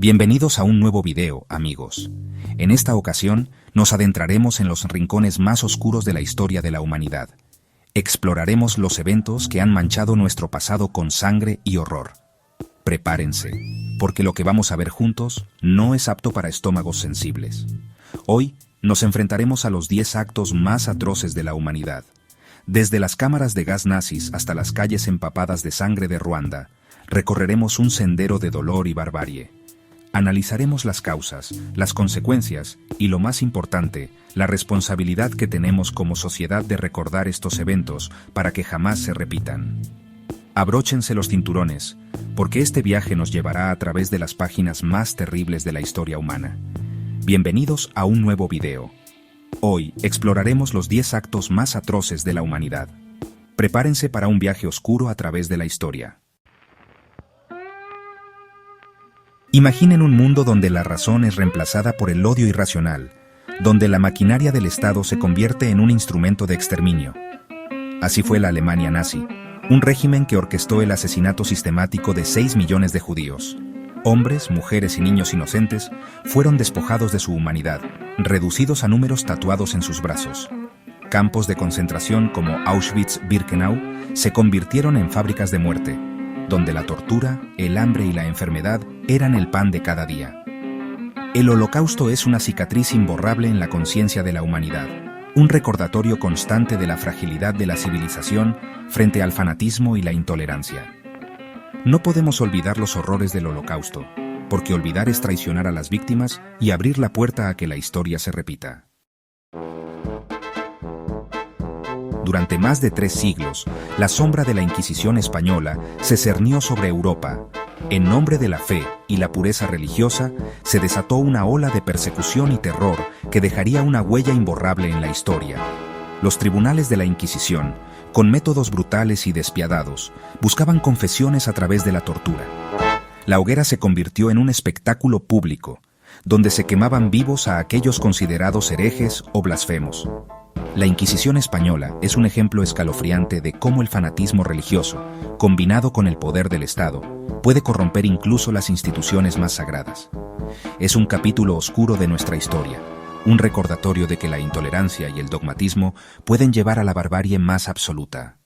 Bienvenidos a un nuevo video, amigos. En esta ocasión, nos adentraremos en los rincones más oscuros de la historia de la humanidad. Exploraremos los eventos que han manchado nuestro pasado con sangre y horror. Prepárense, porque lo que vamos a ver juntos no es apto para estómagos sensibles. Hoy, nos enfrentaremos a los 10 actos más atroces de la humanidad. Desde las cámaras de gas nazis hasta las calles empapadas de sangre de Ruanda, recorreremos un sendero de dolor y barbarie. Analizaremos las causas, las consecuencias y, lo más importante, la responsabilidad que tenemos como sociedad de recordar estos eventos para que jamás se repitan. Abróchense los cinturones, porque este viaje nos llevará a través de las páginas más terribles de la historia humana. Bienvenidos a un nuevo video. Hoy exploraremos los 10 actos más atroces de la humanidad. Prepárense para un viaje oscuro a través de la historia. Imaginen un mundo donde la razón es reemplazada por el odio irracional, donde la maquinaria del Estado se convierte en un instrumento de exterminio. Así fue la Alemania nazi, un régimen que orquestó el asesinato sistemático de 6 millones de judíos. Hombres, mujeres y niños inocentes fueron despojados de su humanidad, reducidos a números tatuados en sus brazos. Campos de concentración como Auschwitz-Birkenau se convirtieron en fábricas de muerte, donde la tortura, el hambre y la enfermedad eran el pan de cada día. El Holocausto es una cicatriz imborrable en la conciencia de la humanidad, un recordatorio constante de la fragilidad de la civilización frente al fanatismo y la intolerancia. No podemos olvidar los horrores del Holocausto, porque olvidar es traicionar a las víctimas y abrir la puerta a que la historia se repita. Durante más de 3 siglos, la sombra de la Inquisición española se cernió sobre Europa. En nombre de la fe y la pureza religiosa, se desató una ola de persecución y terror que dejaría una huella imborrable en la historia. Los tribunales de la Inquisición, con métodos brutales y despiadados, buscaban confesiones a través de la tortura. La hoguera se convirtió en un espectáculo público, donde se quemaban vivos a aquellos considerados herejes o blasfemos. La Inquisición española es un ejemplo escalofriante de cómo el fanatismo religioso, combinado con el poder del Estado, puede corromper incluso las instituciones más sagradas. Es un capítulo oscuro de nuestra historia, un recordatorio de que la intolerancia y el dogmatismo pueden llevar a la barbarie más absoluta.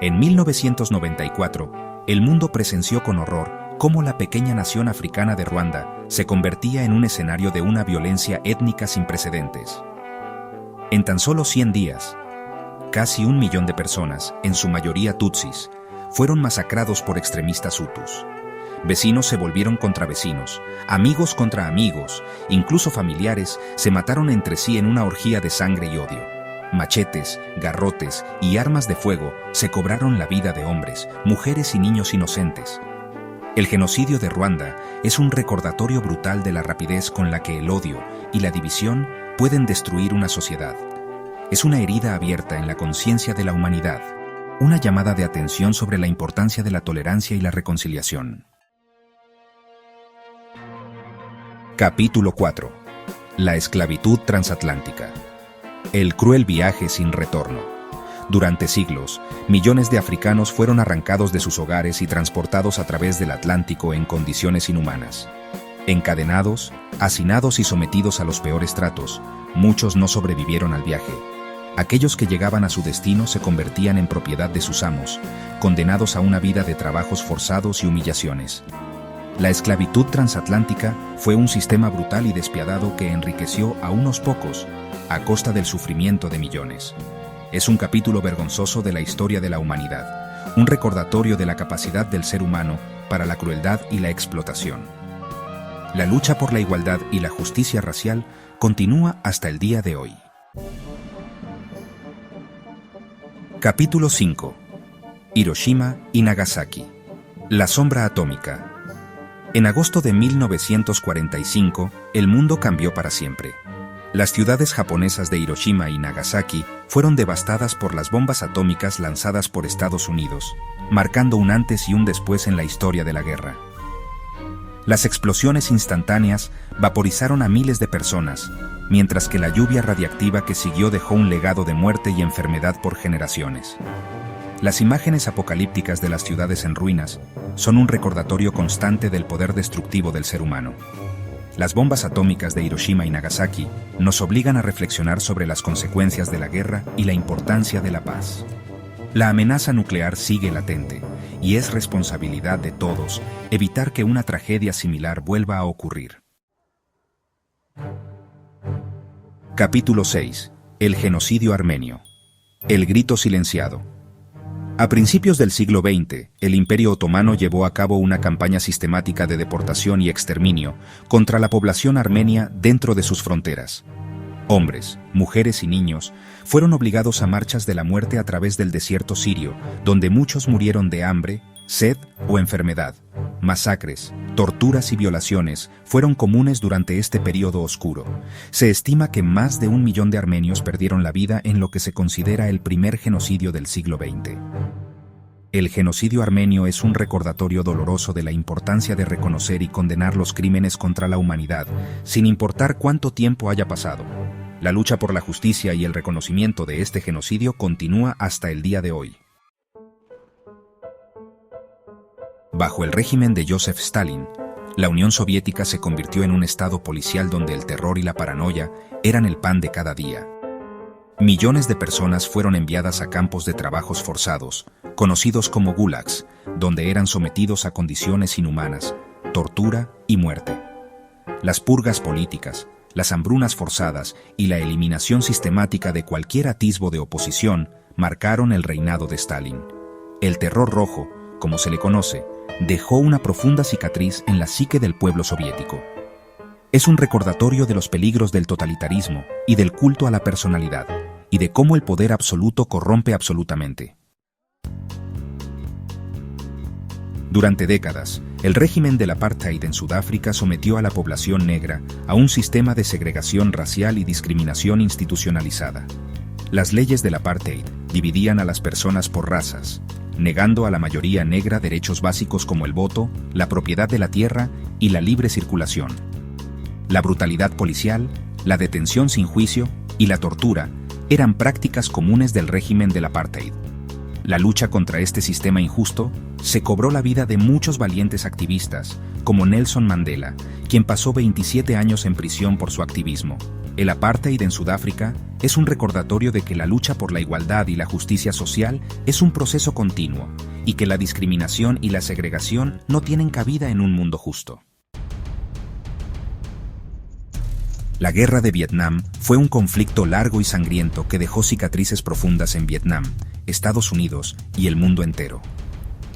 En 1994, el mundo presenció con horror cómo la pequeña nación africana de Ruanda se convertía en un escenario de una violencia étnica sin precedentes. En tan solo 100 días, casi 1 millón de personas, en su mayoría tutsis, fueron masacrados por extremistas hutus. Vecinos se volvieron contra vecinos, amigos contra amigos, incluso familiares se mataron entre sí en una orgía de sangre y odio. Machetes, garrotes y armas de fuego se cobraron la vida de hombres, mujeres y niños inocentes. El genocidio de Ruanda es un recordatorio brutal de la rapidez con la que el odio y la división pueden destruir una sociedad. Es una herida abierta en la conciencia de la humanidad, una llamada de atención sobre la importancia de la tolerancia y la reconciliación. Capítulo 4. La esclavitud transatlántica. El cruel viaje sin retorno. Durante siglos, millones de africanos fueron arrancados de sus hogares y transportados a través del Atlántico en condiciones inhumanas. Encadenados, hacinados y sometidos a los peores tratos, muchos no sobrevivieron al viaje. Aquellos que llegaban a su destino se convertían en propiedad de sus amos, condenados a una vida de trabajos forzados y humillaciones. La esclavitud transatlántica fue un sistema brutal y despiadado que enriqueció a unos pocos, a costa del sufrimiento de millones. Es un capítulo vergonzoso de la historia de la humanidad, un recordatorio de la capacidad del ser humano para la crueldad y la explotación. La lucha por la igualdad y la justicia racial continúa hasta el día de hoy. Capítulo 5. Hiroshima y Nagasaki. La sombra atómica. En agosto de 1945, el mundo cambió para siempre. Las ciudades japonesas de Hiroshima y Nagasaki fueron devastadas por las bombas atómicas lanzadas por Estados Unidos, marcando un antes y un después en la historia de la guerra. Las explosiones instantáneas vaporizaron a miles de personas, mientras que la lluvia radiactiva que siguió dejó un legado de muerte y enfermedad por generaciones. Las imágenes apocalípticas de las ciudades en ruinas son un recordatorio constante del poder destructivo del ser humano. Las bombas atómicas de Hiroshima y Nagasaki nos obligan a reflexionar sobre las consecuencias de la guerra y la importancia de la paz. La amenaza nuclear sigue latente, y es responsabilidad de todos evitar que una tragedia similar vuelva a ocurrir. Capítulo 6. El genocidio armenio. El grito silenciado. A principios del siglo XX, el Imperio Otomano llevó a cabo una campaña sistemática de deportación y exterminio contra la población armenia dentro de sus fronteras. Hombres, mujeres y niños fueron obligados a marchas de la muerte a través del desierto sirio, donde muchos murieron de hambre, sed o enfermedad. Masacres, torturas y violaciones fueron comunes durante este período oscuro. Se estima que más de 1 millón de armenios perdieron la vida en lo que se considera el primer genocidio del siglo XX. El genocidio armenio es un recordatorio doloroso de la importancia de reconocer y condenar los crímenes contra la humanidad, sin importar cuánto tiempo haya pasado. La lucha por la justicia y el reconocimiento de este genocidio continúa hasta el día de hoy. Bajo el régimen de Joseph Stalin, la Unión Soviética se convirtió en un estado policial donde el terror y la paranoia eran el pan de cada día. Millones de personas fueron enviadas a campos de trabajos forzados, conocidos como gulags, donde eran sometidos a condiciones inhumanas, tortura y muerte. Las purgas políticas, las hambrunas forzadas y la eliminación sistemática de cualquier atisbo de oposición marcaron el reinado de Stalin. El terror rojo, como se le conoce, dejó una profunda cicatriz en la psique del pueblo soviético. Es un recordatorio de los peligros del totalitarismo y del culto a la personalidad, y de cómo el poder absoluto corrompe absolutamente. Durante décadas, el régimen del apartheid en Sudáfrica sometió a la población negra a un sistema de segregación racial y discriminación institucionalizada. Las leyes del apartheid dividían a las personas por razas, negando a la mayoría negra derechos básicos como el voto, la propiedad de la tierra y la libre circulación. La brutalidad policial, la detención sin juicio y la tortura eran prácticas comunes del régimen del apartheid. La lucha contra este sistema injusto se cobró la vida de muchos valientes activistas, como Nelson Mandela, quien pasó 27 años en prisión por su activismo. El apartheid en Sudáfrica es un recordatorio de que la lucha por la igualdad y la justicia social es un proceso continuo, y que la discriminación y la segregación no tienen cabida en un mundo justo. La Guerra de Vietnam fue un conflicto largo y sangriento que dejó cicatrices profundas en Vietnam, Estados Unidos y el mundo entero.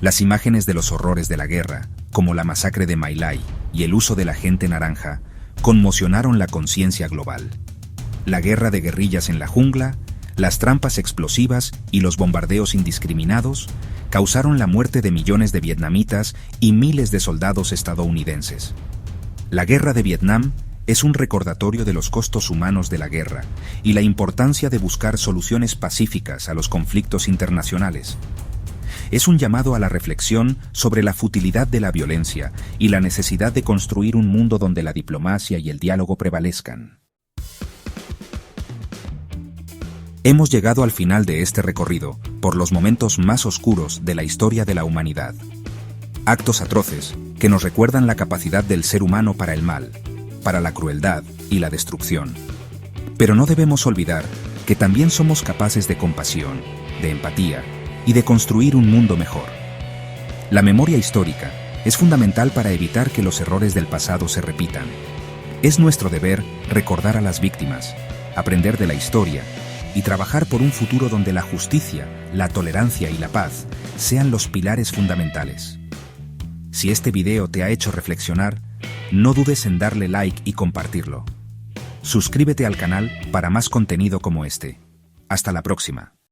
Las imágenes de los horrores de la guerra, como la masacre de My Lai y el uso de la gente naranja, conmocionaron la conciencia global. La guerra de guerrillas en la jungla, las trampas explosivas y los bombardeos indiscriminados causaron la muerte de millones de vietnamitas y miles de soldados estadounidenses. La Guerra de Vietnam es un recordatorio de los costos humanos de la guerra y la importancia de buscar soluciones pacíficas a los conflictos internacionales. Es un llamado a la reflexión sobre la futilidad de la violencia y la necesidad de construir un mundo donde la diplomacia y el diálogo prevalezcan. Hemos llegado al final de este recorrido por los momentos más oscuros de la historia de la humanidad. Actos atroces que nos recuerdan la capacidad del ser humano para el mal, para la crueldad y la destrucción. Pero no debemos olvidar que también somos capaces de compasión, de empatía y de construir un mundo mejor. La memoria histórica es fundamental para evitar que los errores del pasado se repitan. Es nuestro deber recordar a las víctimas, aprender de la historia y trabajar por un futuro donde la justicia, la tolerancia y la paz sean los pilares fundamentales. Si este video te ha hecho reflexionar, no dudes en darle like y compartirlo. Suscríbete al canal para más contenido como este. Hasta la próxima.